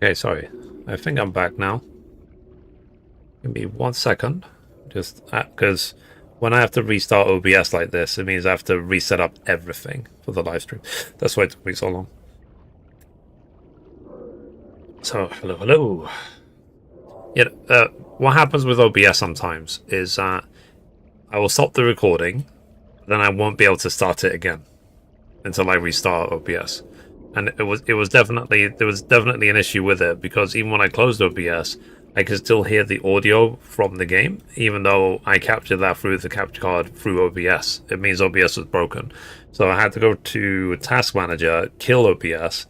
Okay, sorry. I think I'm back now. Give me 1 second. Just because when I have to restart OBS like this, it means I have to reset up everything for the live stream. That's why it took me so long. So, hello. Yeah, what happens with OBS sometimes is I will stop the recording, then I won't be able to start it again until I restart OBS. And it was definitely there was definitely an issue with it because even when I closed OBS, I could still hear the audio from the game, even though I captured that through the capture card through OBS. It means OBS was broken, so I had to go to Task Manager, kill OBS,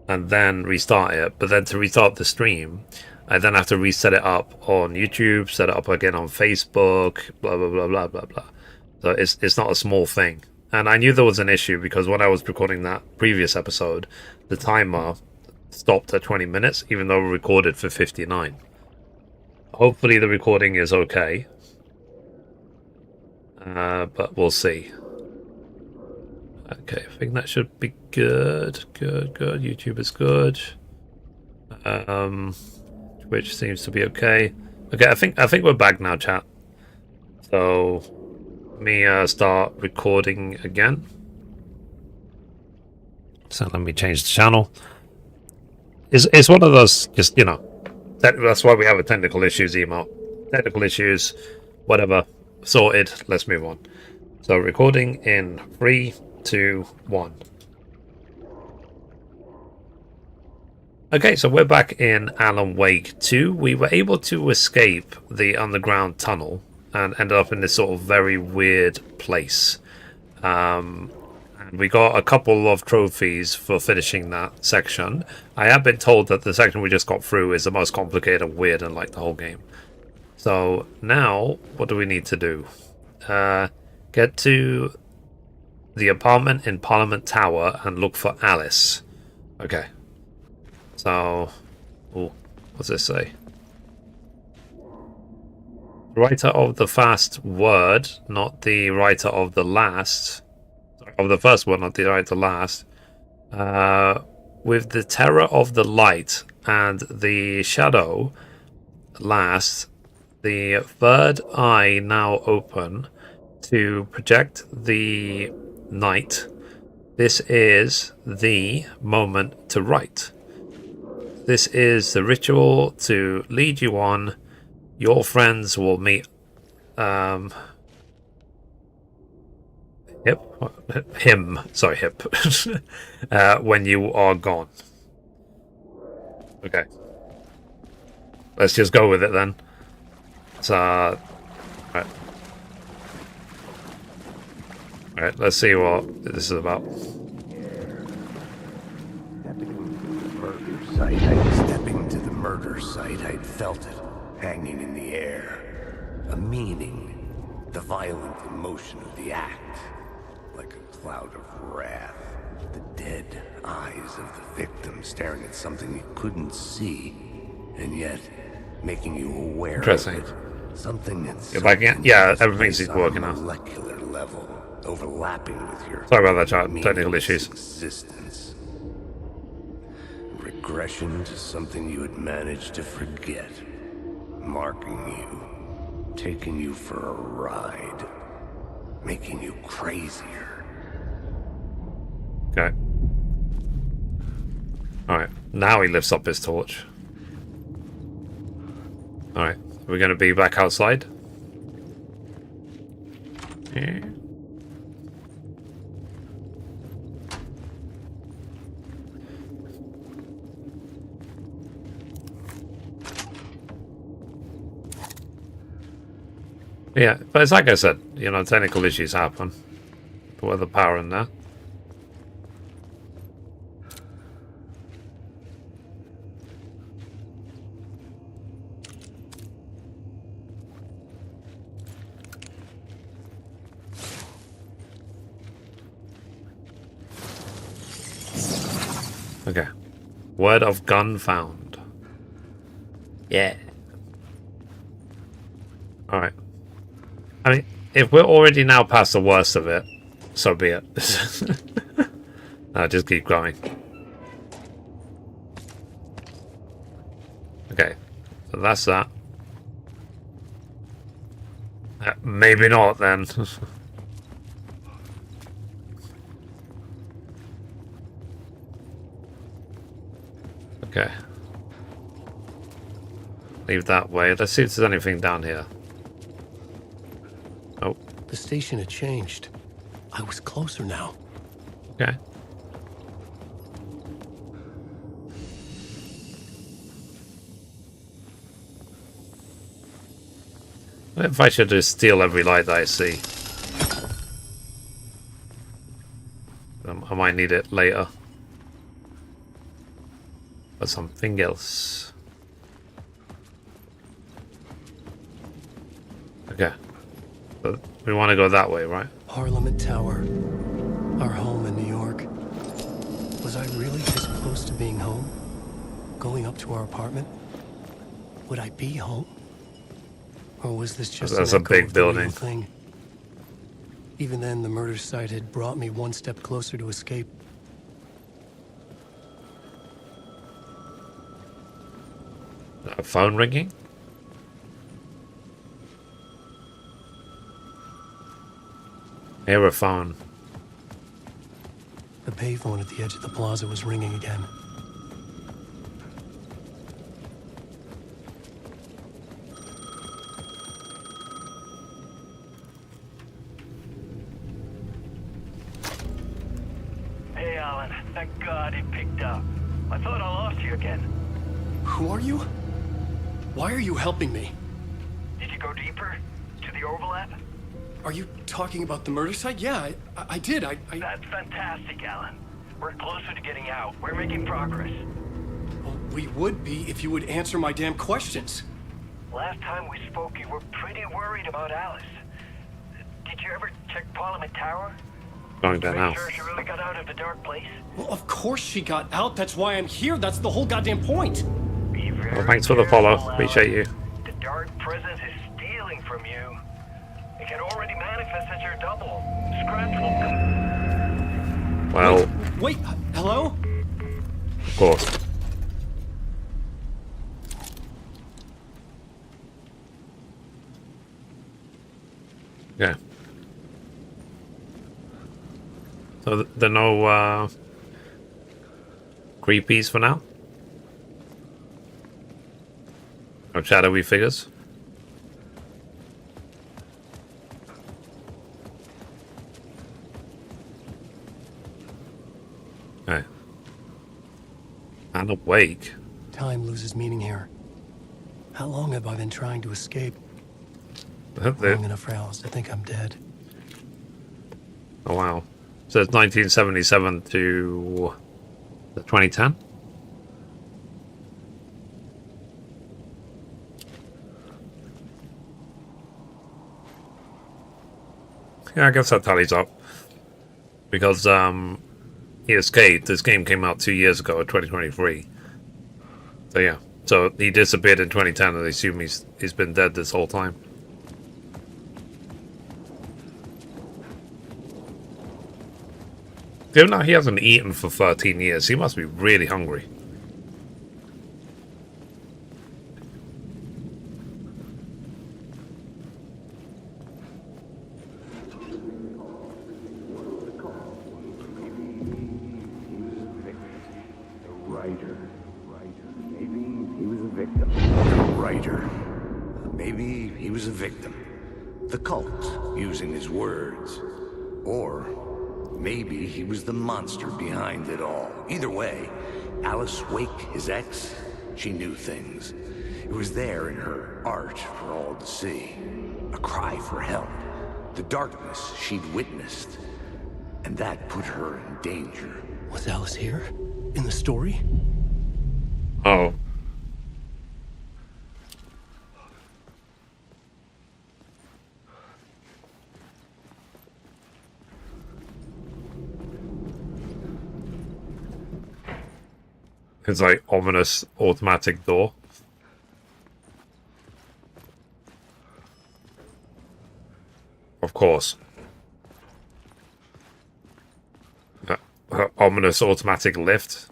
and then restart it. But then to restart the stream, I then have to reset it up on YouTube, set it up again on Facebook, blah blah blah blah blah blah. So it's not a small thing. And I knew there was an issue because when I was recording that previous episode, the timer stopped at 20 minutes, even though we recorded for 59. Hopefully the recording is okay. But we'll see. Okay, I think that should be good. Good. YouTube is good. Twitch seems to be okay. Okay, I think we're back now, chat. So let me start recording again. So let me change the channel. It's one of those, just, you know, that's why we have a technical issues email. Technical issues, whatever, sorted, let's move on. So recording in 3, 2, 1. Okay, so we're back in Alan Wake 2. We were able to escape the underground tunnel and ended up in this sort of very weird place. And we got a couple of trophies for finishing that section. I have been told that the section we just got through is the most complicated and weird in like the whole game. So now, what do we need to do? Get to the apartment in Parliament Tower and look for Alice. Okay. So, oh, what's this say? Writer of the fast word, not the writer of the last. Of the first one, not the writer of the last. With the terror of the light and the shadow last, the third eye now open to project the night. This is the moment to write. This is the ritual to lead you on. Your friends will meet hip when you are gone. Okay. Let's just go with it then. So right. Alright, let's see what this is about. Stepping to the murder site, I'd felt it, hanging in the air. A meaning, the violent emotion of the act, like a cloud of wrath. The dead eyes of the victim staring at something you couldn't see, and yet making you aware Interesting. of it. Something that's You're back in? Yeah, everything's working now. Molecular level, overlapping with your Sorry about that, chat. Technical issues. Existence. Regression to something you had managed to forget. Marking you. Taking you for a ride. Making you crazier. Okay. Alright, now he lifts up his torch. Alright, we're going to be back outside. Yeah. Yeah, but it's like I said, you know, technical issues happen. Put the power in there. Okay. Word of gun found. Yeah. Alright. I mean, if we're already now past the worst of it, so be it. No, just keep going. Okay, so that's that. Maybe not then. Okay. Leave that way. Let's see if there's anything down here. Oh, The station had changed. I was closer now. okay. What if I should just steal every light that I see? I might need it later. For something else. Okay. But we want to go that way, right? Parliament Tower. Our home in New York. Was I really this close to being home? Going up to our apartment? Would I be home? Or was this just That's an a echo big of the real building. thing? Even then, the murder site had brought me one step closer to escape. A phone ringing? Hear a phone. The payphone at the edge of the plaza was ringing again. Hey, Alan. Thank God it picked up. I thought I lost you again. Who are you? Why are you helping me? Did you go deeper? To the overlap? Are you talking about the murder site? Yeah, I did. That's fantastic, Alan. We're closer to getting out. We're making progress. Well, we would be if you would answer my damn questions. Last time we spoke, you were pretty worried about Alice. Did you ever check Parliament Tower? Going down now. Make sure she really got out of the dark place? Well, of course she got out. That's why I'm here. That's the whole goddamn point. Be very Well, thanks for the follow. careful, Appreciate Alan. you. The dark presence is stealing from you. It can already manifest as your double. Scratch will come. Well, Wait, hello? of course. Yeah. So there are no creepies for now? No shadowy figures? Okay. And awake. Time loses meaning here. How long have I been trying to escape? Oh Long enough for Alice to think I'm dead. wow. So it's 1977 to 2010? Yeah, I guess that tallies up. Because he escaped. This game came out 2 years ago, 2023. So yeah. So he disappeared in 2010 and they assume he's been dead this whole time. Given that he hasn't eaten for 13 years, he must be really hungry. Maybe he was a victim. The cult, using his words. Or maybe he was the monster behind it all. Either way, Alice Wake, his ex, she knew things. It was there in her art for all to see. A cry for help. The darkness she'd witnessed. And that put her in danger. Was Alice here? In the story? Oh. It's like ominous automatic door. Of course. Ominous automatic lift.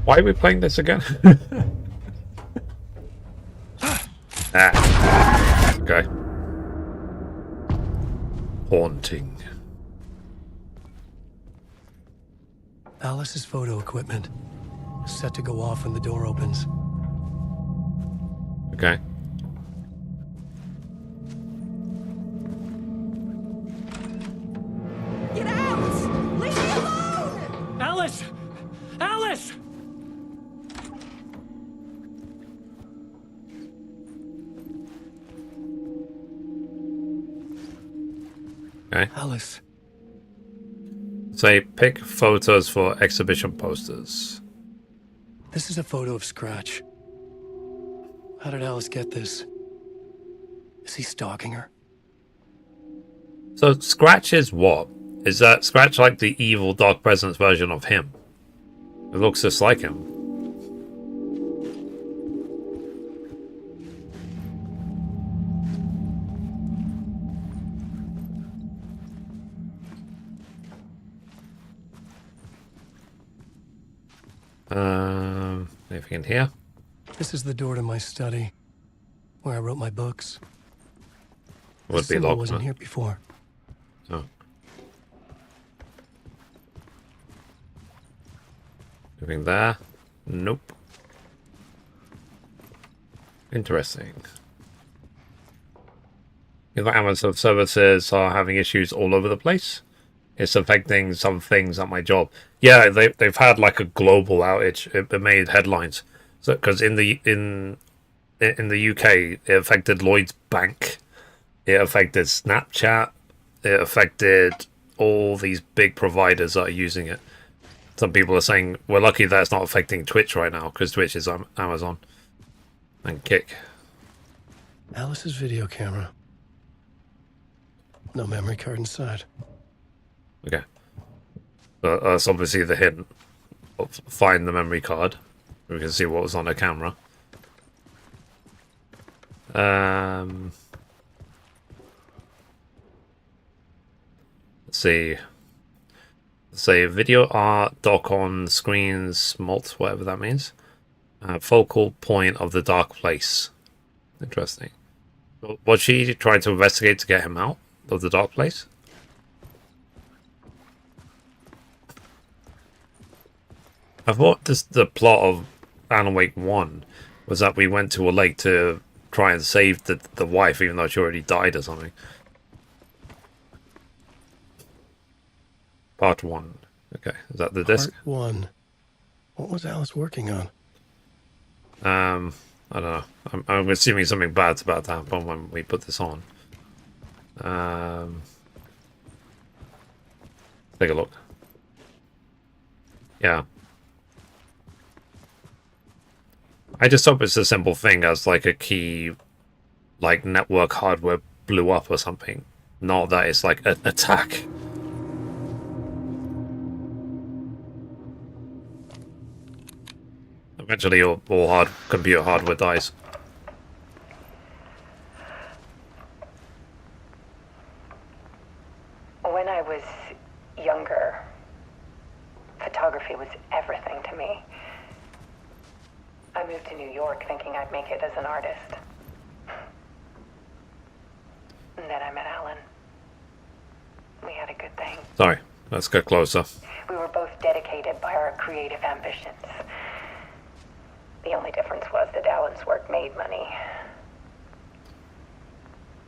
Why are we playing this again? Ah. Okay. Haunting. Alice's photo equipment. Set to go off when the door opens. Okay. Get out! Leave me alone! Alice! Alice! Okay. Alice. Say pick photos for exhibition posters. This is a photo of Scratch. How did Alice get this? Is he stalking her? So Scratch is what? Is that Scratch like the evil Dark Presence version of him? It looks just like him. Anything in here? This is the door to my study, where I wrote my books. Would This be symbol locked. wasn't Huh? here before. Oh. Anything there? Nope. Interesting. The Amazon services are having issues all over the place. It's affecting some things at my job. Yeah, they've had like a global outage. It made headlines. So because in the UK, it affected Lloyd's Bank. It affected Snapchat. It affected all these big providers that are using it. Some people are saying we're lucky that it's not affecting Twitch right now because Twitch is on Amazon and Kick. Alice's video camera. No memory card inside. Okay. But that's obviously the hint. Find the memory card. We can see what was on the camera. Let's see. Say video art, dock on screen, smalt, whatever that means. Focal point of the dark place. Interesting. Was she trying to investigate to get him out of the dark place? I thought the plot of Alan Wake 1 was that we went to a lake to try and save the wife, even though she already died or something. Part 1. Okay, is that the disc? Part 1. What was Alice working on? I don't know. I'm assuming something bad's about to happen when we put this on. Take a look. Yeah. I just hope it's a simple thing as like a key, like network hardware blew up or something. Not that it's like an attack. Eventually all computer hardware dies. When I was younger, photography was everything to me. I moved to New York thinking I'd make it as an artist. And then I met Alan. We had a good thing. Sorry, let's get closer. We were both dedicated by our creative ambitions. The only difference was that Alan's work made money.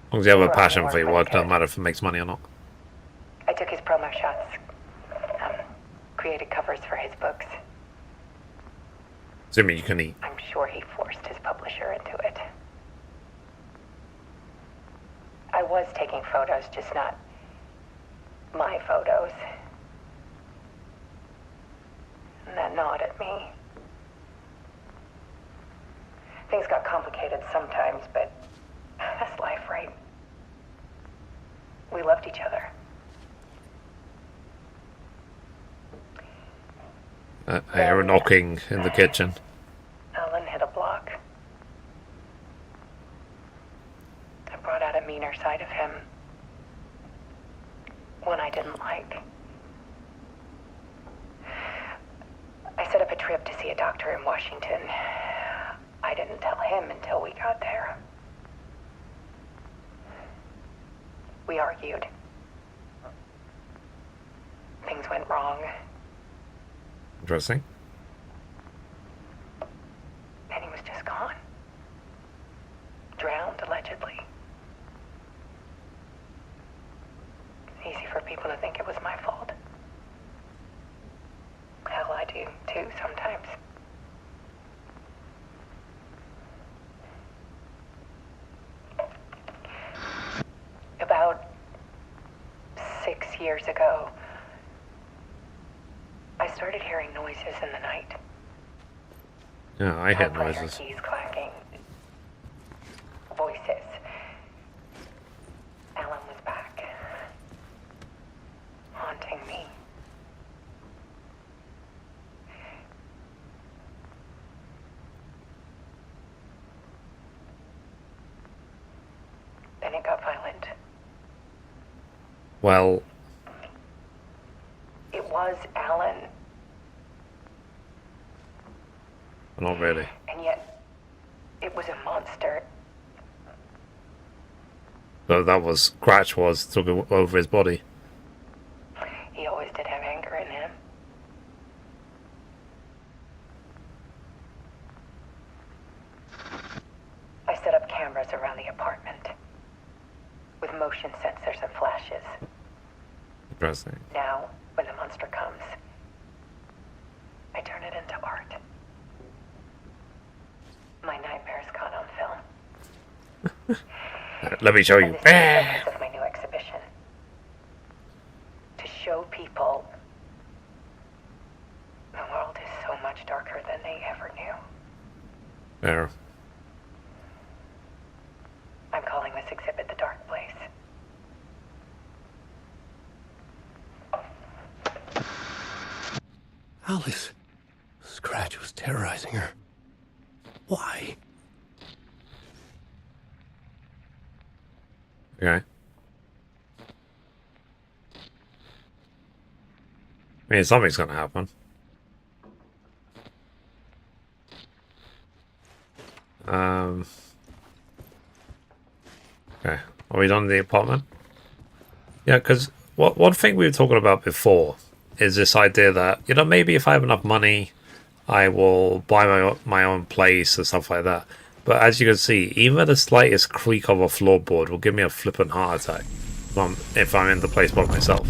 As long as you have a passion for your work, doesn't matter if it makes money or not. I took his promo shots, created covers for his books. Assuming you can eat. I'm sure he forced his publisher into it. I was taking photos, just not my photos. And that gnawed at me. Things got complicated sometimes, but that's life, right? We loved each other. I hear a knocking in the kitchen. Alan hit a block. I brought out a meaner side of him. One I didn't like. I set up a trip to see a doctor in Washington. I didn't tell him until we got there. We argued. Things went wrong. Interesting. And he was just gone. Drowned, allegedly. Easy for people to think it was my fault. Hell, I do too sometimes. About 6 years ago, I started hearing noises in the night. Yeah, I hear Typewriter noises. keys clacking. Voices. Alan was back. Haunting me. Then it got violent. Well, It was Alan, not really. and yet it was a monster. So that was Scratch was took over his body. He always did have anger in him. I set up cameras around the apartment with motion sensors and flashes. Interesting. Now, when the monster comes, I turn it into art. My nightmares caught on film. Let me show And you. this is the purpose of my new exhibition. To show people the world is so much darker than they ever knew. There. I'm calling this exhibit The Dark Place. Alice. Scratch was terrorizing her. Why? Okay. I mean, something's gonna happen. Okay. Are we done in the apartment? Yeah, because one thing we were talking about before is this idea that, you know, maybe if I have enough money, I will buy my own place and stuff like that. But as you can see, even the slightest creak of a floorboard will give me a flippant heart attack if I'm in the place by myself.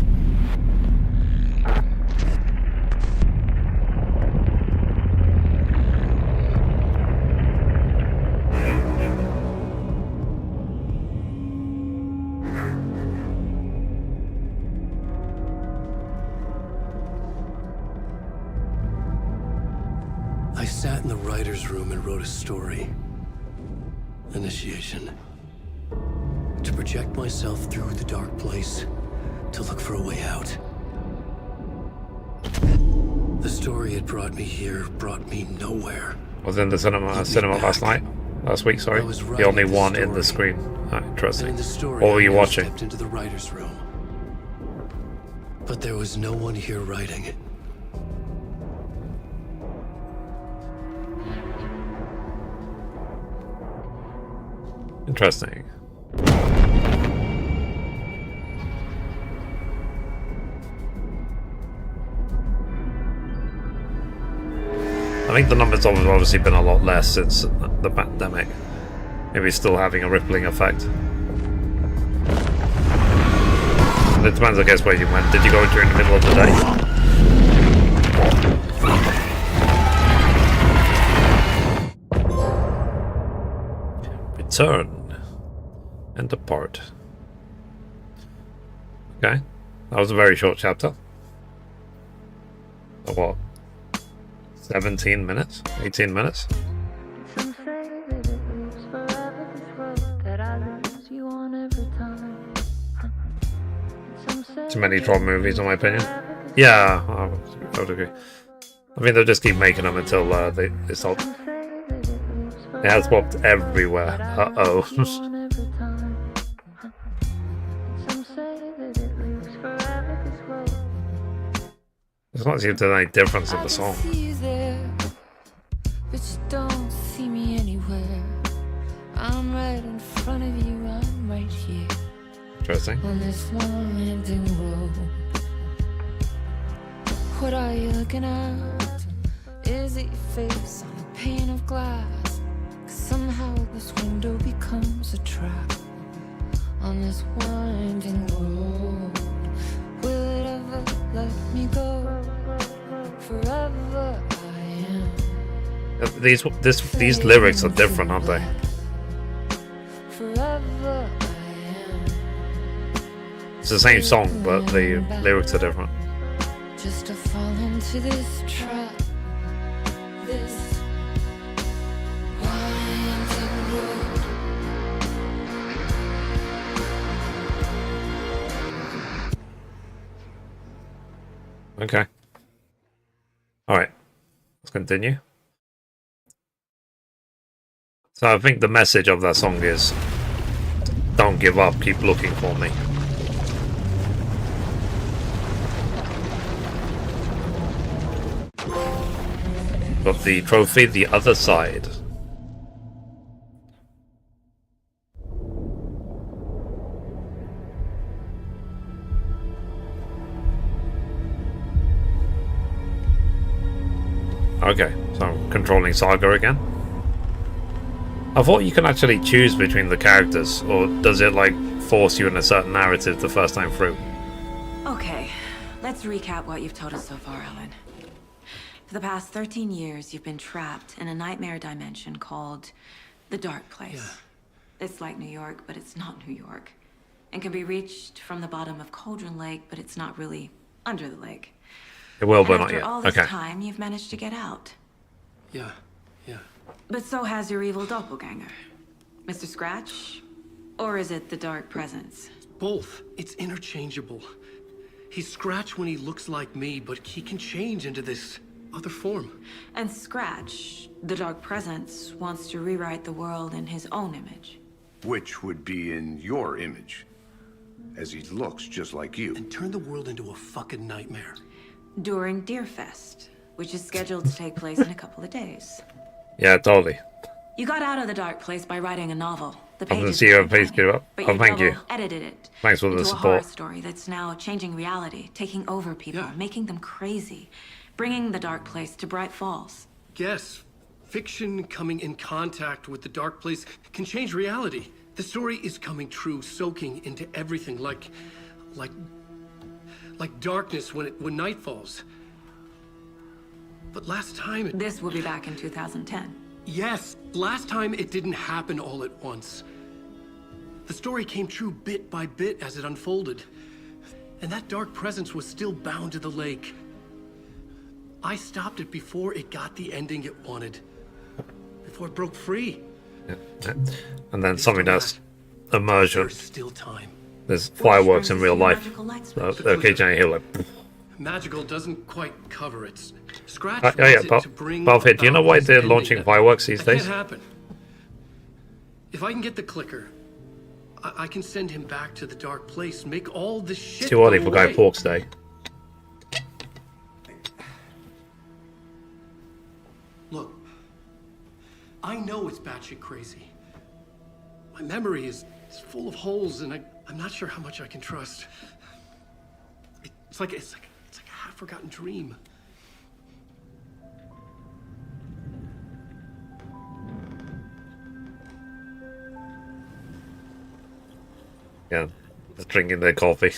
I sat in the writer's room and wrote a story. Initiation. To project myself through the dark place, to look for a way out. The story had brought me here, brought me nowhere. I was in the cinema last week, sorry. I was The only writing the one in the story. screen. Oh, And interesting. in the story, What were you I watching? stepped into the writer's room. But there was no one here writing it. Interesting. I think the numbers have obviously been a lot less since the pandemic. Maybe it's still having a rippling effect. It depends, I guess, where you went. Did you go during the middle of the day? Return and depart. Okay, that was a very short chapter. So what? 17 minutes? 18 minutes? Some say that it lives forever, this road that I lose you on every time. Some say Too many Tron movies, in my opinion. Yeah, I would agree. I mean, they'll just keep making them until they stop. It has popped everywhere. Uh-oh. There's not seem to be any difference in the song. there, but you don't see me anywhere. I'm right in front of you, I'm right here Interesting. on this long-winding road. What are you looking at? Is it your face on a pane of glass? 'Cause somehow this window becomes a trap on this winding road. Will it ever let me go? Forever I am. These lyrics are different, aren't they? Forever I am. It's the same song, but the lyrics are different. Just to fall into this trap. This winding road. Okay. Alright. Let's continue. So I think the message of that song is don't give up, keep looking for me. Got the trophy, the other side. Okay, so I'm controlling Saga again. I thought you can actually choose between the characters, or does it like force you in a certain narrative the first time through? Okay, let's recap what you've told us so far, Alan. For the past 13 years, you've been trapped in a nightmare dimension called the Dark Place. Yeah. It's like New York, but it's not New York. And can be reached from the bottom of Cauldron Lake, but it's not really under the lake. It will, but And not after yet. all this Okay. time, you've managed to get out. Yeah. But so has your evil doppelganger. Mr. Scratch? Or is it the Dark Presence? Both. It's interchangeable. He's Scratch when he looks like me, but he can change into this other form. And Scratch, the Dark Presence, wants to rewrite the world in his own image. Which would be in your image, as he looks just like you. And turn the world into a fucking nightmare. During Deerfest, which is scheduled to take place in a couple of days. Yeah, totally. You got out of the Dark Place by writing a novel. The I didn't pages see your were face tiny, give up. but Oh, you thank you. double-edited it. Thanks for the into a horror support. story that's now changing reality, taking over people, Yeah. making them crazy, bringing the Dark Place to Bright Falls. Yes, fiction coming in contact with the Dark Place can change reality. The story is coming true, soaking into everything like darkness when night falls. But last time This will be back in 2010. Yes, last time it didn't happen all at once. The story came true bit by bit as it unfolded. And that dark presence was still bound to the lake. I stopped it before it got the ending it wanted. Before it broke free. And then something that's immersion. There's still time. There's fireworks in real life. Magical light So switch. occasionally he'll like. Magical doesn't quite cover it. Scratch Oh yeah, wants it to bring Valve here, do you know about why this they're ending launching that- fireworks these that days? can't happen. If I can get the clicker, I can send him back to the Dark Place, make all this shit Too early go for Guy away. Fawkes Day. Look, I know it's batshit crazy. My memory is full of holes, and I'm not sure how much I can trust. It's like a half-forgotten dream. Yeah, just drinking their coffee.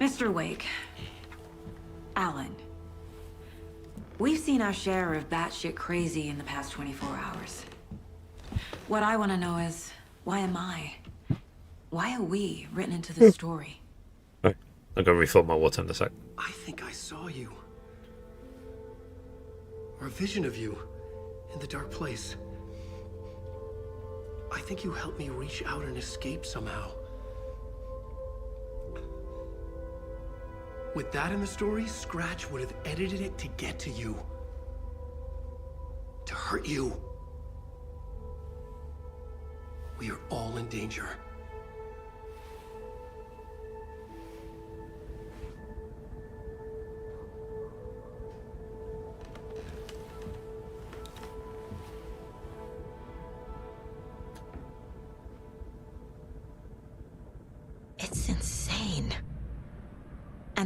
Mr. Wake. Alan. We've seen our share of batshit crazy in the past 24 hours. What I want to know is, why am I? Why are we written into the story? Right, I'm gonna refill my water in a sec. I think I saw you. Or a vision of you in the Dark Place. I think you helped me reach out and escape somehow. With that in the story, Scratch would have edited it to get to you. To hurt you. We are all in danger.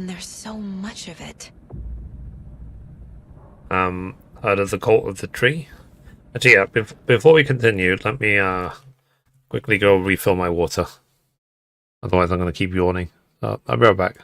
And there's so much of it. Heard of the cult of the tree? Actually, yeah, before we continue, let me quickly go refill my water. Otherwise, I'm going to keep yawning. I'll be right back.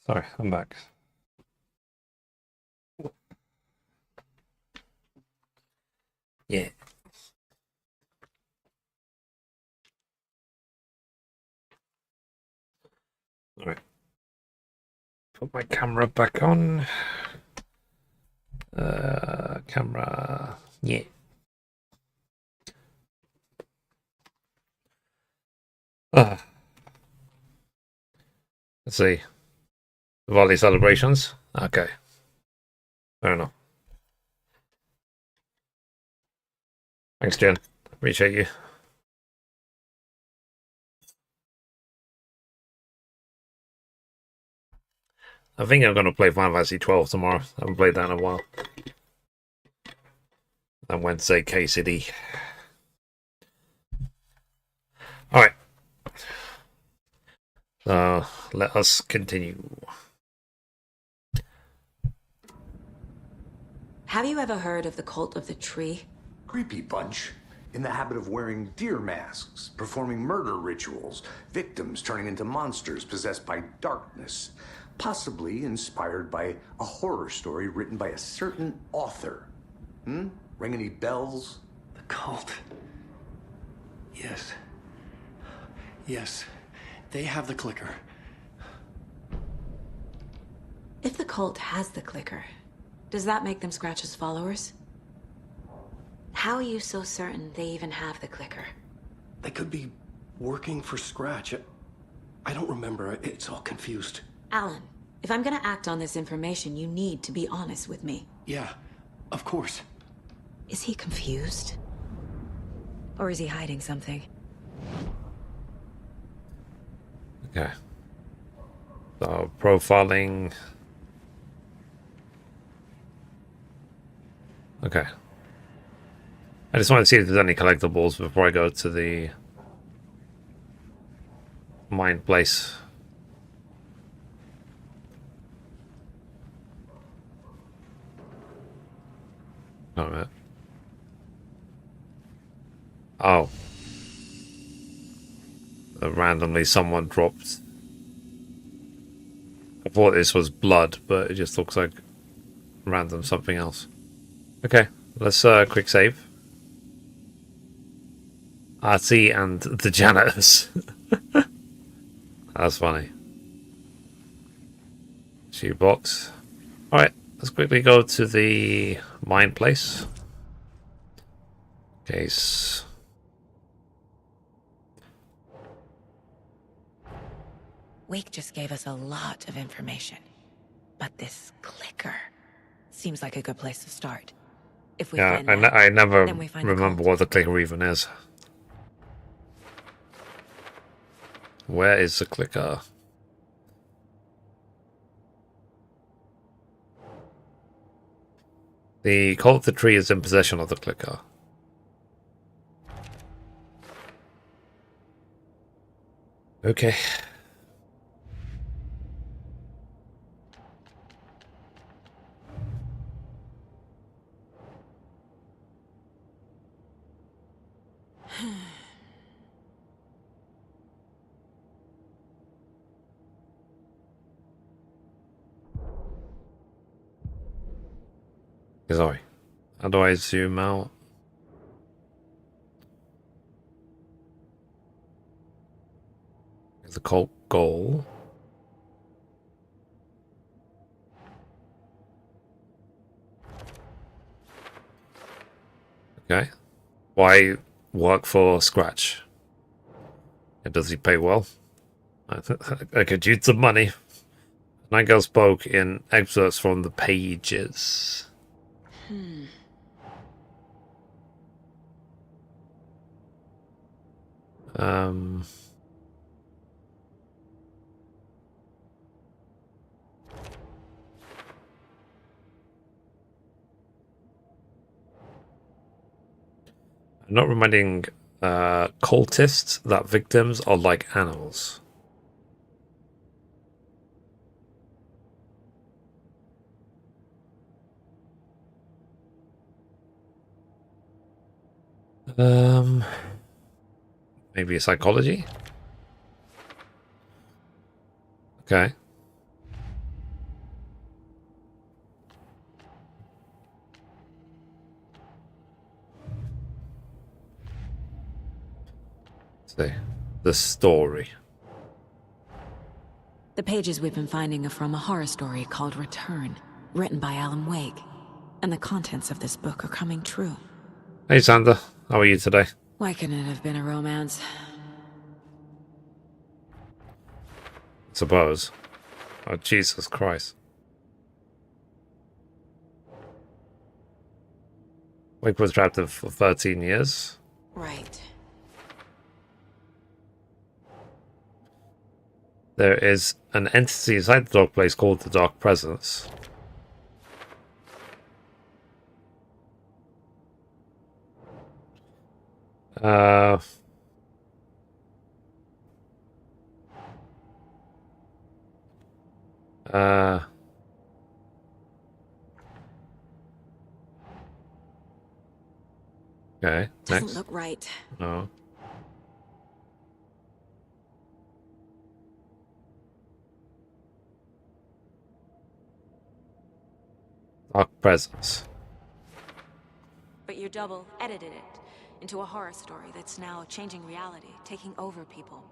Sorry, I'm back. Yeah. Alright. Put my camera back on. Camera. Yeah. Let's see. Diwali celebrations? Okay. Fair enough. Thanks, Jen. Appreciate you. I think I'm going to play Final Fantasy 12 tomorrow. I haven't played that in a while. And Wednesday, KCD. Alright. Let us continue. Have you ever heard of the cult of the tree? Creepy bunch. In the habit of wearing deer masks, performing murder rituals, victims turning into monsters possessed by darkness, possibly inspired by a horror story written by a certain author. Ring any bells? The cult. Yes. Yes. They have the clicker. If the cult has the clicker, does that make them Scratch's followers? How are you so certain they even have the clicker? They could be working for Scratch. I don't remember. It's all confused. Alan, if I'm gonna act on this information, you need to be honest with me. Yeah, of course. Is he confused? Or is he hiding something? Okay. So, profiling. Okay. I just want to see if there's any collectibles before I go to the mine place. Oh, man. Oh. Randomly someone dropped. I thought this was blood, but it just looks like random something else. Okay, let's quick save. Artie and the janitors. That's funny. Shoebox. Alright, let's quickly go to the mine place. Case. Wake just gave us a lot of information. But this clicker seems like a good place to start. If we Yeah, find that, I never then we find the remember cult. what the clicker even is. Where is the clicker? The cult of the tree is in possession of the clicker. Okay. Sorry. How do I zoom out? The cult goal. Okay. Why work for Scratch? Does he pay well? I could use some money. Night Girl spoke in excerpts from the pages. Um. I'm not reminding cultists that victims are like animals. Maybe psychology? Okay. Let's see. The story. The pages we've been finding are from a horror story called Return, written by Alan Wake. And the contents of this book are coming true. Hey, Sander. How are you today? Why couldn't it have been a romance? Suppose. Oh, Jesus Christ. Wake was trapped for 13 years. Right. There is an entity inside the dog place called the Dark Presence. Okay, Doesn't next. look right. No. Dark Presence. But your double edited it into a horror story that's now changing reality, taking over people.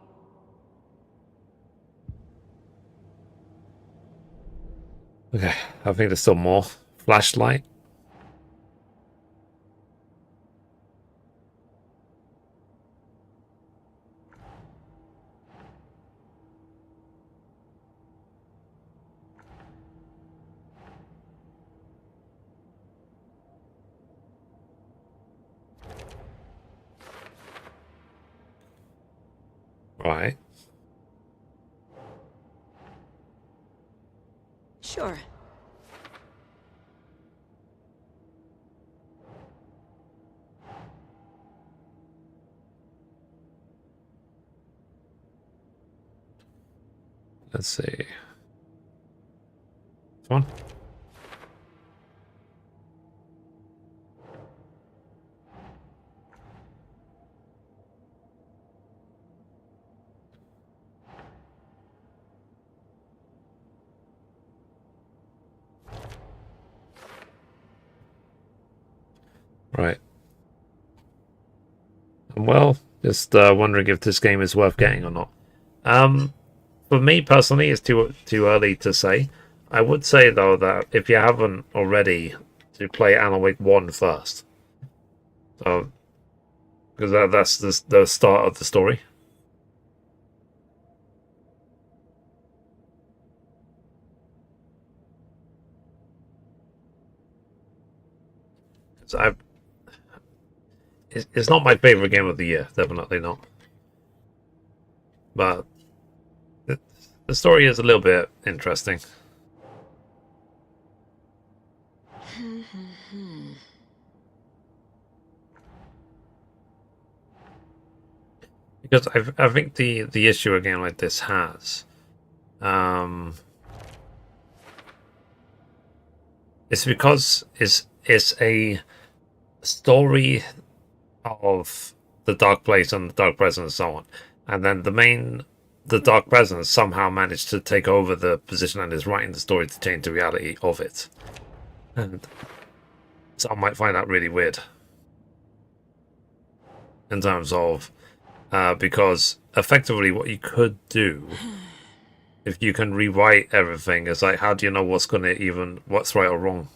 Okay, I think there's still more. Flashlight. Right. Sure. Let's see. This one. Right. Well, just wondering if this game is worth getting or not. For me personally, it's too early to say. I would say though that if you haven't already, to play Alan Wake 1 first. So, because that's the start of the story. So it's not my favorite game of the year, definitely not. But the story is a little bit interesting. Because I think the issue a game like this has, it's because it's a story of the Dark Place and the Dark Presence and so on, and then the Dark Presence somehow managed to take over the position and is writing the story to change the reality of it, and some might find that really weird in terms of. Because effectively what you could do if you can rewrite everything is like, how do you know what's right or wrong?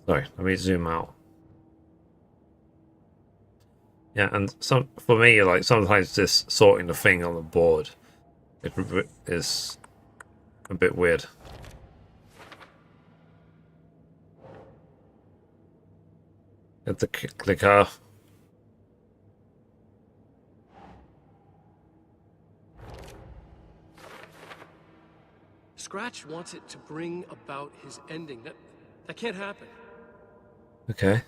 Sorry, let me zoom out. Yeah, and for me, like sometimes this sorting the thing on the board is a bit weird. Get the clicker. Scratch wants it to bring about his ending. That can't happen. Okay.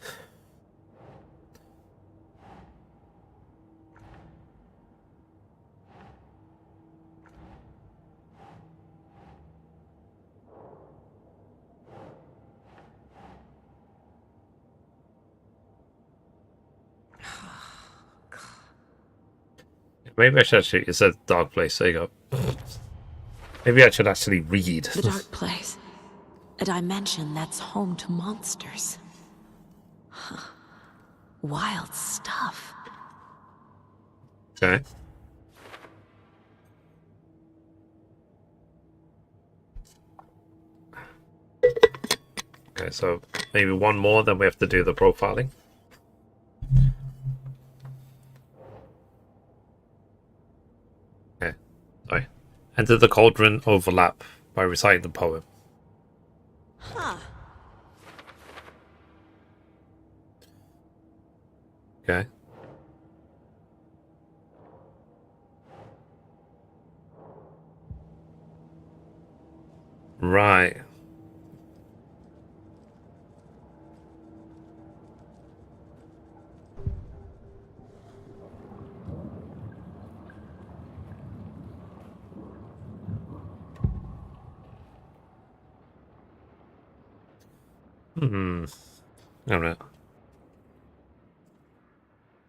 Maybe I should actually. It says Dark Place. There you go. Maybe I should actually read. The Dark Place. A dimension that's home to monsters. Huh. Wild stuff. Okay. Okay, so maybe one more, then we have to do the profiling. Okay, sorry. Enter the cauldron overlap by reciting the poem. Huh. Okay. Right. I don't know.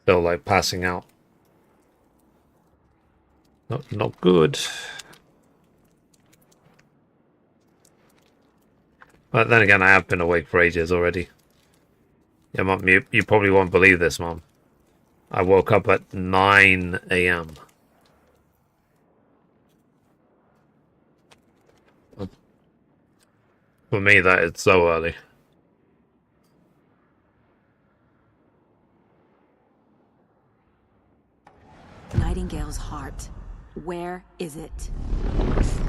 Still like passing out. Not good. But then again, I have been awake for ages already. Yeah, Mum, you probably won't believe this, Mum. I woke up at 9 a.m. For me, that is so early. Nightingale's heart. Where is it?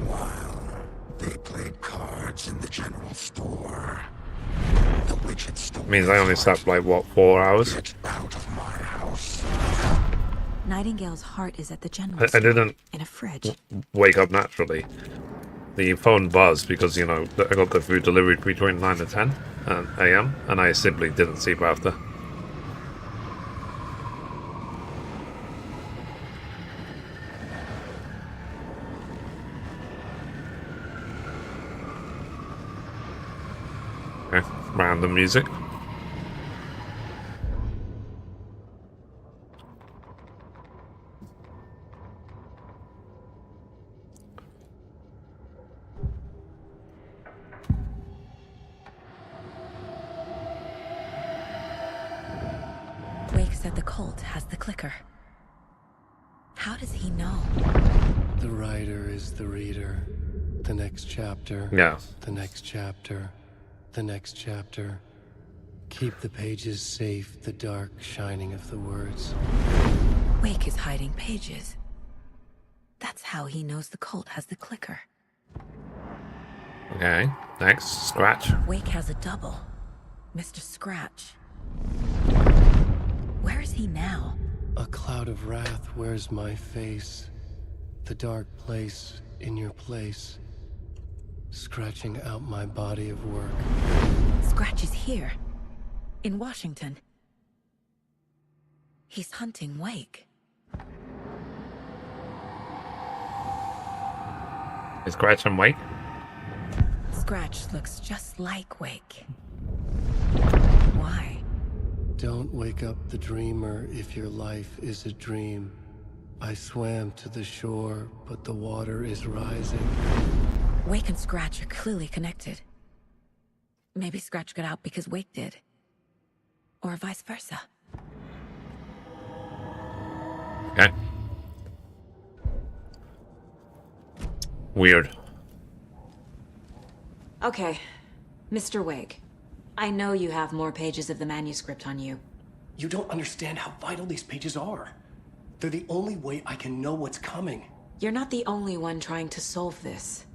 While they played cards in the general store, the witch had stolen. Means I only slept like what, 4 hours? Get out of my house. Nightingale's heart is at the general I store. didn't In a fridge. wake up naturally. The phone buzzed because, you know, I got the food delivered between 9 and 10 a.m. and I simply didn't sleep after. Okay, random music. said the cult has the clicker. How does he know? The writer is the reader. The next chapter. Yeah. The next chapter. The next chapter. Keep the pages safe, the dark shining of the words. Wake is hiding pages. That's how he knows the cult has the clicker. Okay. Next, Scratch. Wake has a double. Mr. Scratch. Where is he now? A cloud of wrath wears my face. The dark place in your place. Scratching out my body of work. Scratch is here. In Washington. He's hunting Wake. Is Scratch and Wake? Scratch looks just like Wake. Why? Don't wake up the dreamer if your life is a dream. I swam to the shore, but the water is rising. Wake and Scratch are clearly connected. Maybe Scratch got out because Wake did. Or vice versa. Okay. Weird. Okay, Mr. Wake. I know you have more pages of the manuscript on you. You don't understand how vital these pages are. They're the only way I can know what's coming. You're not the only one trying to solve this.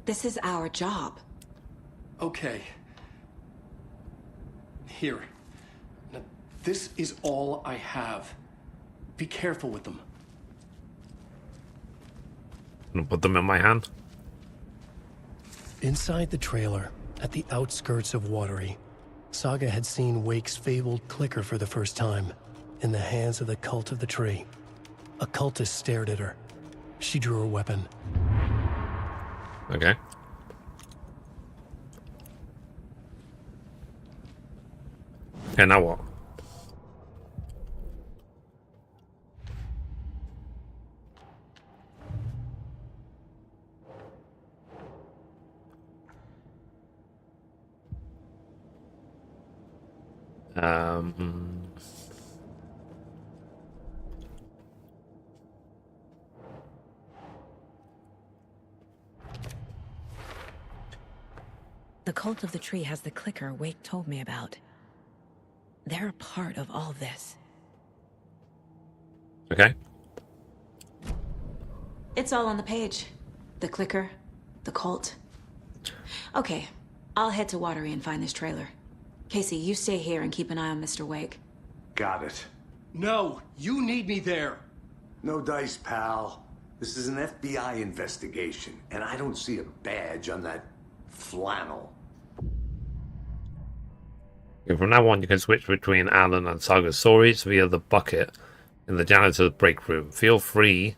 This is our job. Okay. Here. Now, this is all I have. Be careful with them. I'm gonna put them in my hand. Inside the trailer, at the outskirts of Watery, Saga had seen Wake's fabled clicker for the first time, in the hands of the Cult of the Tree. A cultist stared at her. She drew her weapon. Okay. Okay, now what? The Cult of the Tree has the clicker Wake told me about. They're a part of all this. Okay. It's all on the page. The clicker, the cult. Okay, I'll head to Watery and find this trailer. Casey, you stay here and keep an eye on Mr. Wake. Got it. No, you need me there. No dice, pal. This is an FBI investigation, and I don't see a badge on that flannel. Okay, from now on, you can switch between Alan and Saga's stories via the bucket in the janitor's break room. Feel free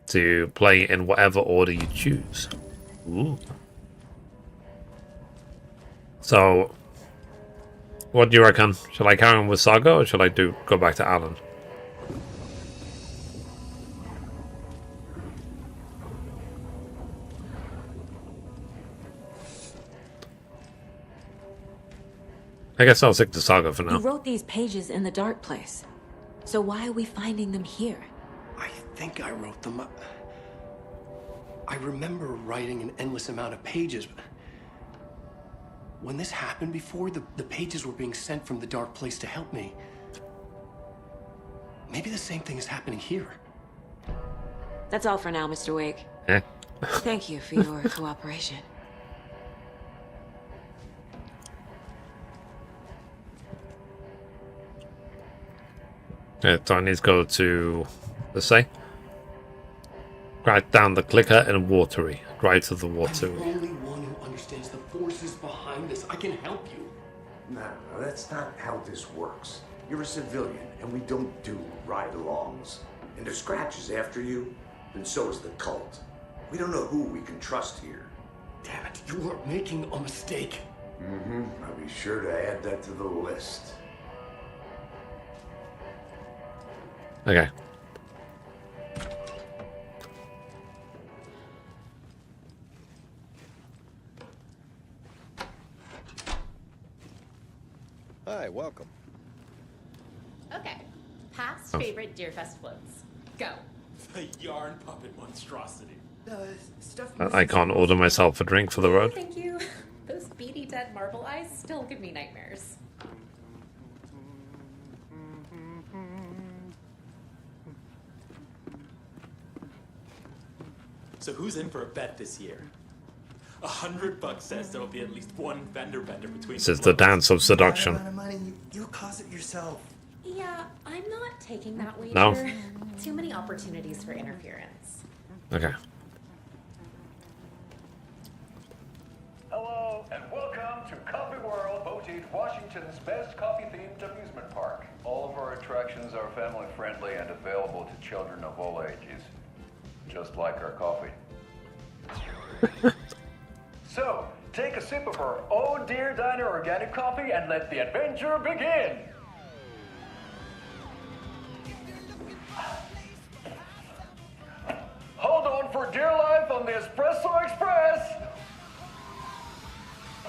to play in whatever order you choose. Ooh. So, what do you reckon? Should I carry on with Saga, or should I go back to Alan? I guess I'll stick to Saga for You now. wrote these pages in the dark place. So why are we finding them here? I think I wrote them. I remember writing an endless amount of pages. When this happened before, the pages were being sent from the dark place to help me. Maybe the same thing is happening here. That's all for now, Mr. Wake. Eh? Thank you for your cooperation. Yeah, so I need to go to, let's say, write down the clicker and Watery. Right to the I'm Watery. the only one who understands the forces behind this. I can help you. No, that's not how this works. You're a civilian, and we don't do ride-alongs. And if Scratch is after you, then so is the cult. We don't know who we can trust here. Damn it, you are making a mistake. I'll be sure to add that to the list. Okay. Hi, welcome. Okay. Past Oh. favorite Deerfest floats. Go. The yarn puppet monstrosity. Stuff. I can't order myself a drink for the road. Thank you. Those beady dead marble eyes still give me nightmares. So who's in for a bet this year? $100 says there'll be at least one vendor bender between. This is the dance of seduction. Money, you'll cause it yourself. Yeah, I'm not taking that wager. No? Too many opportunities for interference. Okay. Hello, and welcome to Coffee World, voted Washington's best coffee-themed amusement park. All of our attractions are family-friendly and available to children of all ages, just like our coffee. So, take a sip of our Oh Dear Diner organic coffee and let the adventure begin! Hold on for dear life on the Espresso Express!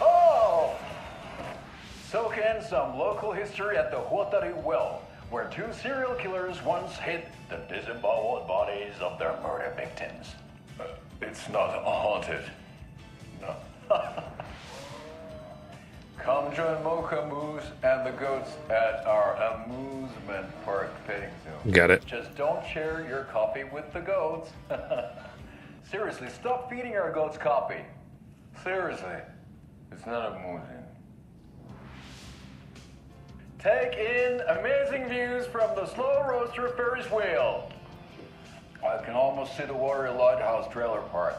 Oh! Soak in some local history at the Watery well, where two serial killers once hid the disemboweled bodies of their murder victims. It's not haunted. No. Come join Mocha Moose and the goats at our amusement park petting zoo. Got it. Just don't share your coffee with the goats. Seriously, stop feeding our goats coffee. Seriously, it's not amusing. Take in amazing views from the Slow Roaster Ferris wheel. I can almost see the Watery Lighthouse trailer park.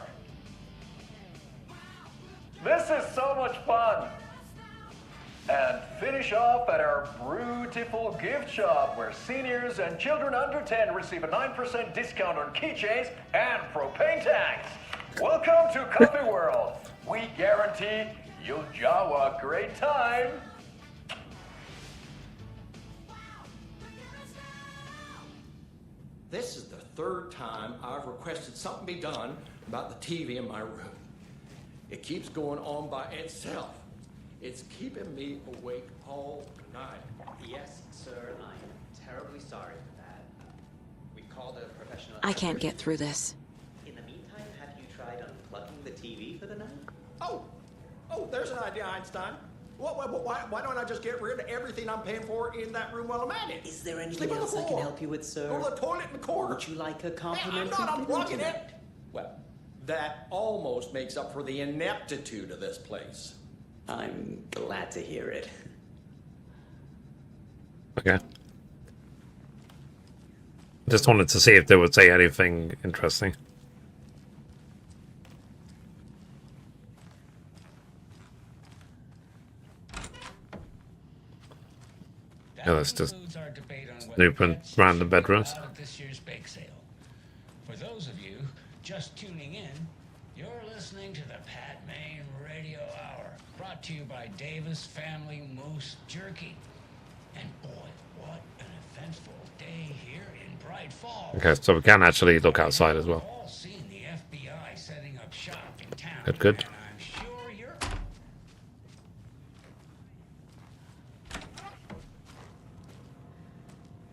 This is so much fun! And finish off at our beautiful gift shop where seniors and children under 10 receive a 9% discount on keychains and propane tanks. Welcome to Coffee World. We guarantee you'll jaw a great time. This is the third time I've requested something be done about the TV in my room. It keeps going on by itself. It's keeping me awake all night. Yes, sir, I'm terribly sorry for that. We called a professional... I can't get through this. In the meantime, have you tried unplugging the TV for the night? Oh, there's an idea, Einstein. Why don't I just get rid of everything I'm paying for in that room while I'm at it? Is there anything else I can help you with, sir? Go to the toilet in the corner. Would you like a Hey, complimentary I'm not unplugging dinner it. Well, that almost makes up for the ineptitude of this place. I'm glad to hear it. Okay. Just wanted to see if they would say anything interesting. Yeah, let's just snoop in random bedrooms. This year's bake sale. For those of you just tuning in, you're listening to the Pat Maine Radio Hour, brought to you by Davis Family Moose Jerky. And boy, what an eventful day here in Bright Falls. Okay, so we can actually look outside as well. All seen the FBI setting up shop in town. Good. And I'm sure you're...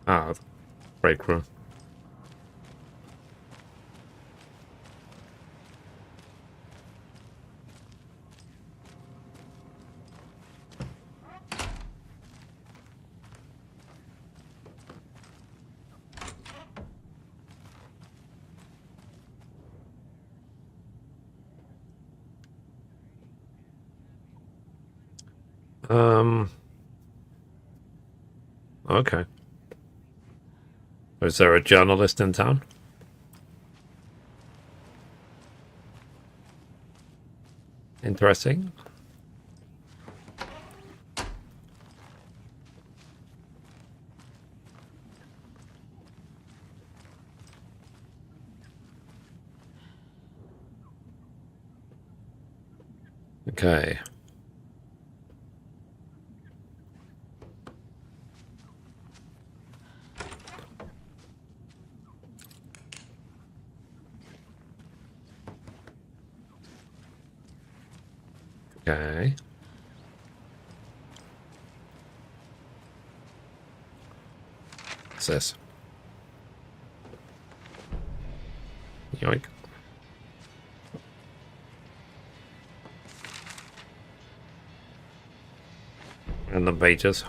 Ah, break room. Okay. Is there a journalist in town? Interesting. Okay. Okay. What's this? Yoink. Random pages.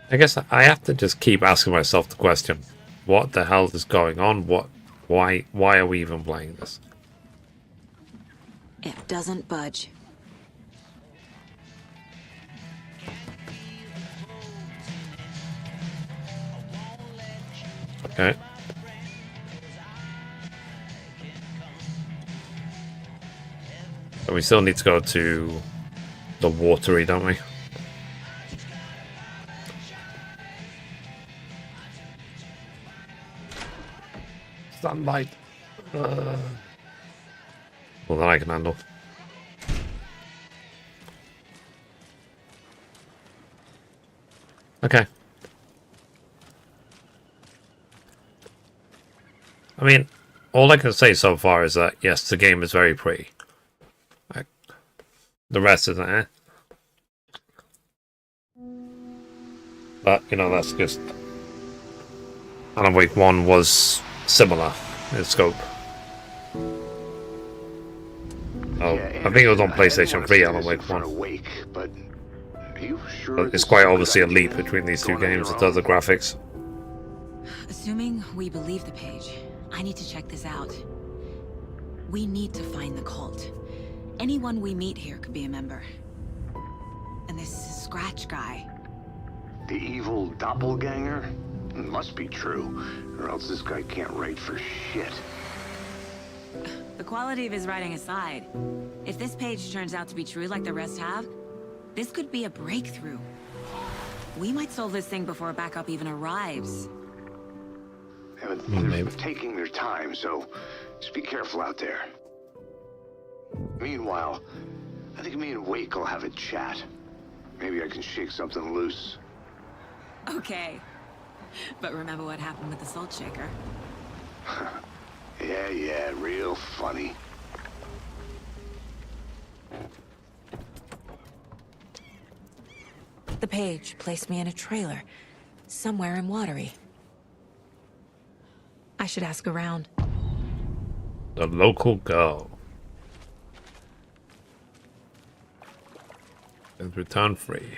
I guess I have to just keep asking myself the question, what the hell is going on? Why are we even playing this? It doesn't budge. Okay. But we still need to go to the Watery, don't we? Sunlight. Well, that I can handle. Okay. I mean, all I can say so far is that, yes, the game is very pretty. The rest isn't, eh? But, you know, that's just... Alan Wake 1 was similar in scope. Oh, I think it was on PlayStation 3, Alan Wake 1. But It's quite obviously a leap between these two games in terms of graphics. Assuming we believe the page, I need to check this out. We need to find the cult. Anyone we meet here could be a member. And this Scratch guy. the evil doppelganger? It must be true, or else this guy can't write for shit. The quality of his writing aside, if this page turns out to be true like the rest have, this could be a breakthrough. We might solve this thing before backup even arrives. Yeah, but they're taking their time, so just be careful out there. Meanwhile, I think me and Wake will have a chat. Maybe I can shake something loose. Okay. But remember what happened with the salt shaker? Yeah, real funny. The page placed me in a trailer, somewhere in Watery. I should ask around. The local girl. And return free.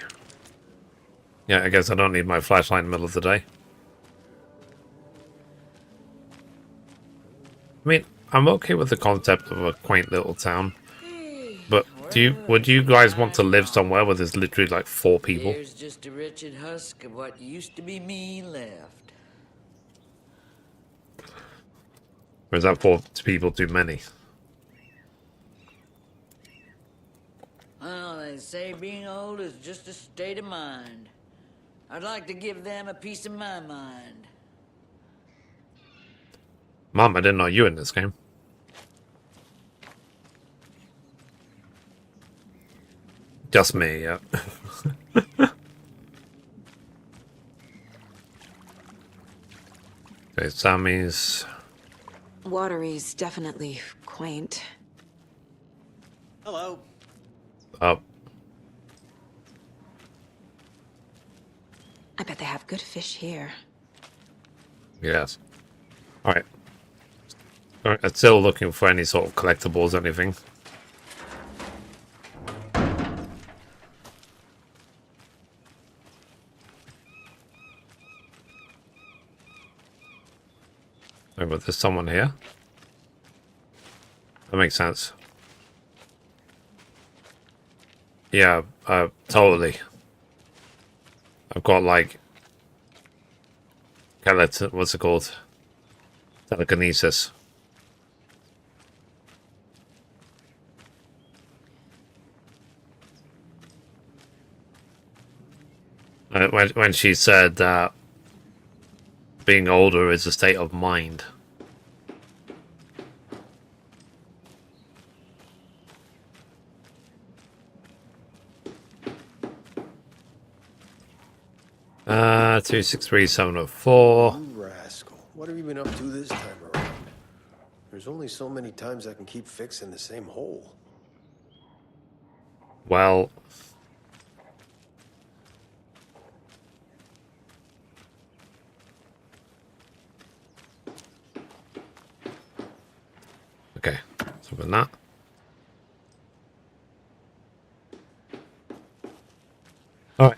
Yeah, I guess I don't need my flashlight in the middle of the day. I mean, I'm okay with the concept of a quaint little town. But would you guys want to live somewhere where there's literally like 4 people? Here's just a wretched husk of what used to be me left. Or is that 4 people too many? Well, they say being old is just a state of mind. I'd like to give them a piece of my mind. Mom, I didn't know you were in this game. Just me, yeah. Okay, Sammy's... Watery's definitely quaint. Hello. Up. I bet they have good fish here. Yes. Alright. I'm still looking for any sort of collectibles, anything. Oh, but there's someone here. That makes sense. Yeah, totally. I've got like... what's it called? Telekinesis. When she said that being older is a state of mind. Uh, 263704. You rascal. What have you been up to this time around? There's only so many times I can keep fixing the same hole. Well, okay, so with that. All right.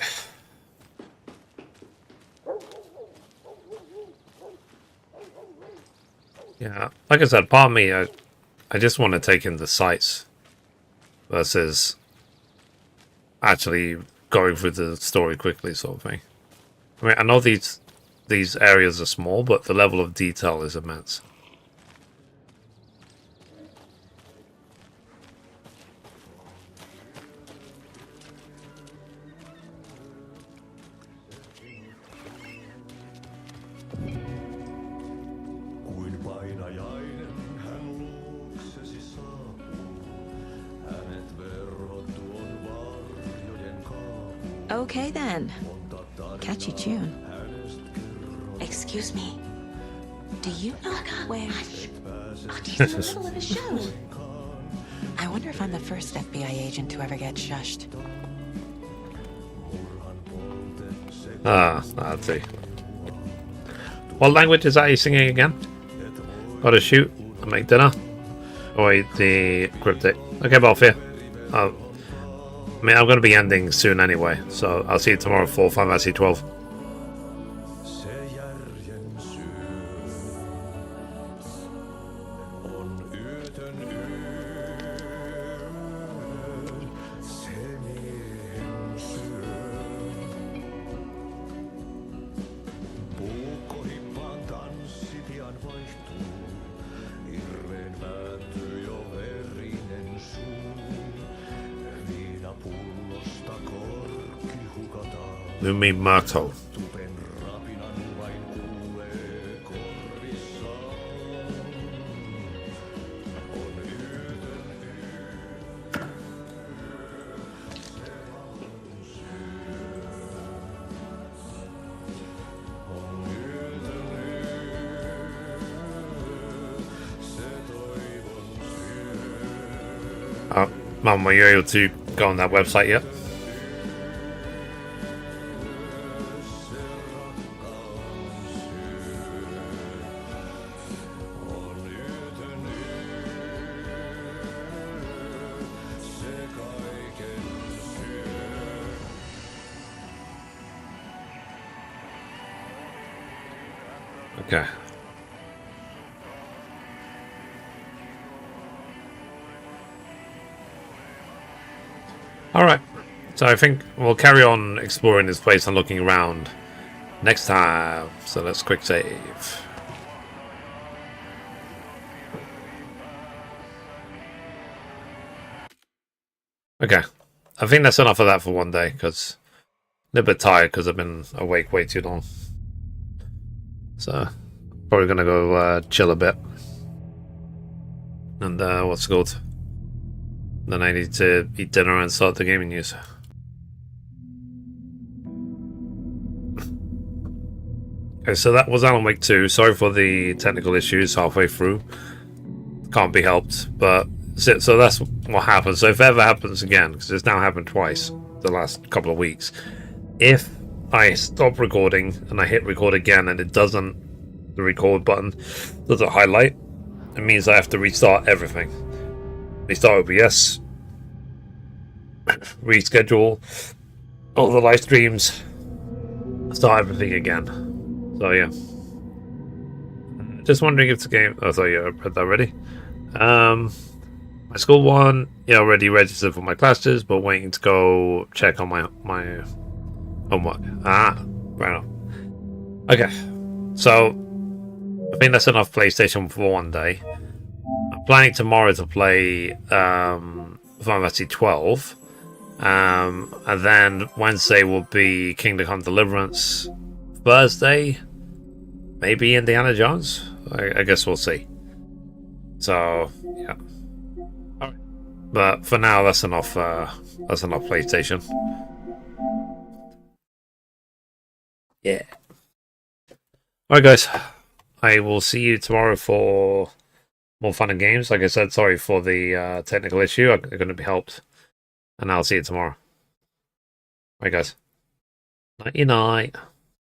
Yeah, like I said, part of me, I just want to take in the sights versus actually going through the story quickly, sort of thing. I mean, I know these areas are small, but the level of detail is immense. Okay then. Catchy tune. Excuse me. Do you know where... He's in the middle of a show. I wonder if I'm the first FBI agent to ever get shushed. Ah, I'll see. What language is that he's singing again? Gotta shoot and make dinner. Oh wait, the cryptic. Okay, Bob, here. I mean, I'm going to be ending soon anyway, so I'll see you tomorrow for Final Fantasy 12. Lumi Marto. Mum, are you able to go on that website yet? Okay. Alright, so I think we'll carry on exploring this place and looking around next time. So let's quick save. Okay, I think that's enough of that for one day, because I'm a little bit tired because I've been awake way too long. So, probably going to go chill a bit. And what's it called? Then I need to eat dinner and start the gaming news. Okay, so that was Alan Wake 2. Sorry for the technical issues halfway through. Can't be helped, but so that's what happens. So if it ever happens again, because it's now happened twice the last couple of weeks, if I stop recording and I hit record again and it doesn't, the record button doesn't highlight, it means I have to restart everything. Restart OBS, reschedule all the live streams, start everything again. So yeah, just wondering if the game. Oh, sorry, I read that already. My school one, yeah, already registered for my classes, but waiting to go check on my homework. Right on. Okay, so I think that's enough PlayStation for one day. I'm planning tomorrow to play Final Fantasy 12, and then Wednesday will be Kingdom Come Deliverance. Thursday, maybe Indiana Jones. I guess we'll see. So yeah. Alright. But for now, that's enough. That's enough PlayStation. Yeah. Alright, guys. I will see you tomorrow for more fun and games. Like I said, sorry for the technical issue. I'm going to be helped and I'll see you tomorrow. Right, guys. Nighty night.